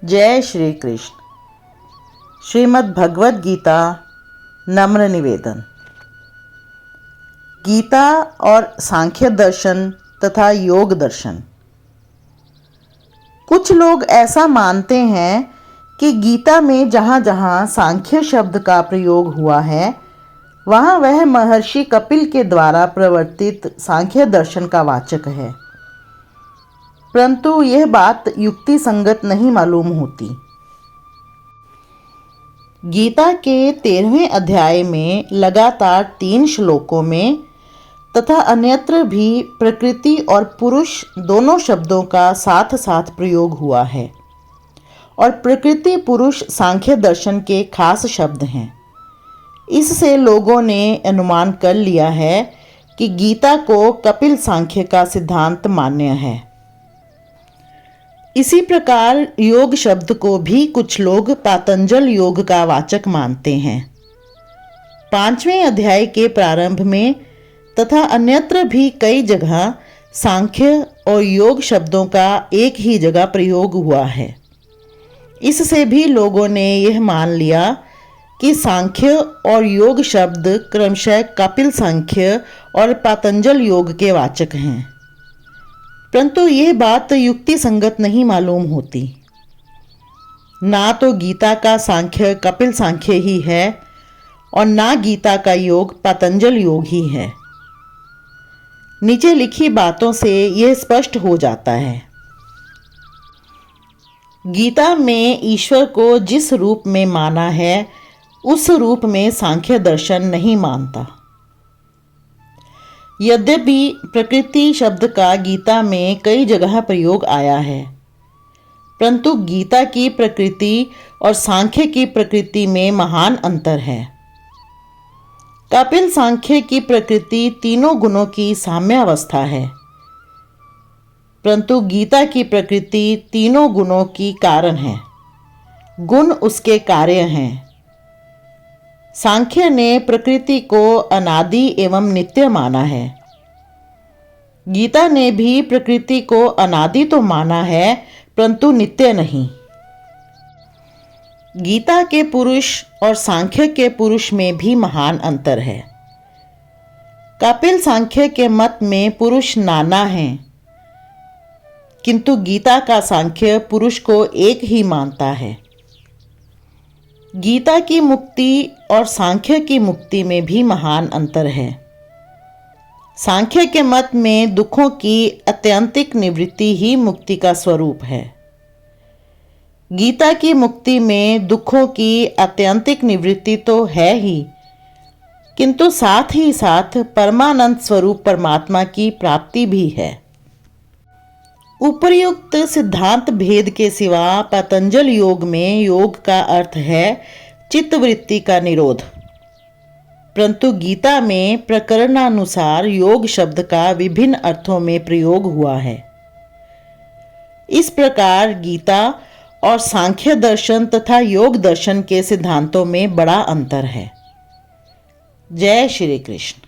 जय श्री कृष्ण। श्रीमद् भगवद गीता नम्र निवेदन। गीता और सांख्य दर्शन तथा योग दर्शन। कुछ लोग ऐसा मानते हैं कि गीता में जहाँ जहाँ सांख्य शब्द का प्रयोग हुआ है वहाँ वह महर्षि कपिल के द्वारा प्रवर्तित सांख्य दर्शन का वाचक है, परंतु यह बात युक्ति संगत नहीं मालूम होती। गीता के 13वें अध्याय में लगातार 3 श्लोकों में तथा अन्यत्र भी प्रकृति और पुरुष दोनों शब्दों का साथ साथ प्रयोग हुआ है और प्रकृति पुरुष सांख्य दर्शन के खास शब्द हैं। इससे लोगों ने अनुमान कर लिया है कि गीता को कपिल सांख्य का सिद्धांत मान्य है। इसी प्रकार योग शब्द को भी कुछ लोग पातंजल योग का वाचक मानते हैं। 5वें अध्याय के प्रारंभ में तथा अन्यत्र भी कई जगह सांख्य और योग शब्दों का एक ही जगह प्रयोग हुआ है। इससे भी लोगों ने यह मान लिया कि सांख्य और योग शब्द क्रमशः कपिल सांख्य और पातंजल योग के वाचक हैं, परंतु यह बात युक्ति संगत नहीं मालूम होती। ना तो गीता का सांख्य कपिल सांख्य ही है और ना गीता का योग पातंजल योग ही है। नीचे लिखी बातों से यह स्पष्ट हो जाता है। गीता में ईश्वर को जिस रूप में माना है उस रूप में सांख्य दर्शन नहीं मानता। यद्यपि प्रकृति शब्द का गीता में कई जगह प्रयोग आया है, परंतु गीता की प्रकृति और सांख्य की प्रकृति में महान अंतर है। कपिल सांख्य की प्रकृति तीनों गुणों की साम्यावस्था है, परंतु गीता की प्रकृति तीनों गुणों की कारण है, गुण उसके कार्य हैं। सांख्य ने प्रकृति को अनादि एवं नित्य माना है। गीता ने भी प्रकृति को अनादि तो माना है, परंतु नित्य नहीं। गीता के पुरुष और सांख्य के पुरुष में भी महान अंतर है। कपिल सांख्य के मत में पुरुष नाना हैं, किंतु गीता का सांख्य पुरुष को एक ही मानता है। गीता की मुक्ति और सांख्य की मुक्ति में भी महान अंतर है। सांख्य के मत में दुखों की अत्यंतिक निवृत्ति ही मुक्ति का स्वरूप है। गीता की मुक्ति में दुखों की अत्यंतिक निवृत्ति तो है ही, किंतु साथ ही साथ परमानंद स्वरूप परमात्मा की प्राप्ति भी है। उपर्युक्त सिद्धांत भेद के सिवा पतंजल योग में योग का अर्थ है चित्तवृत्ति का निरोध, परंतु गीता में प्रकरणानुसार योग शब्द का विभिन्न अर्थों में प्रयोग हुआ है। इस प्रकार गीता और सांख्य दर्शन तथा योग दर्शन के सिद्धांतों में बड़ा अंतर है। जय श्री कृष्ण।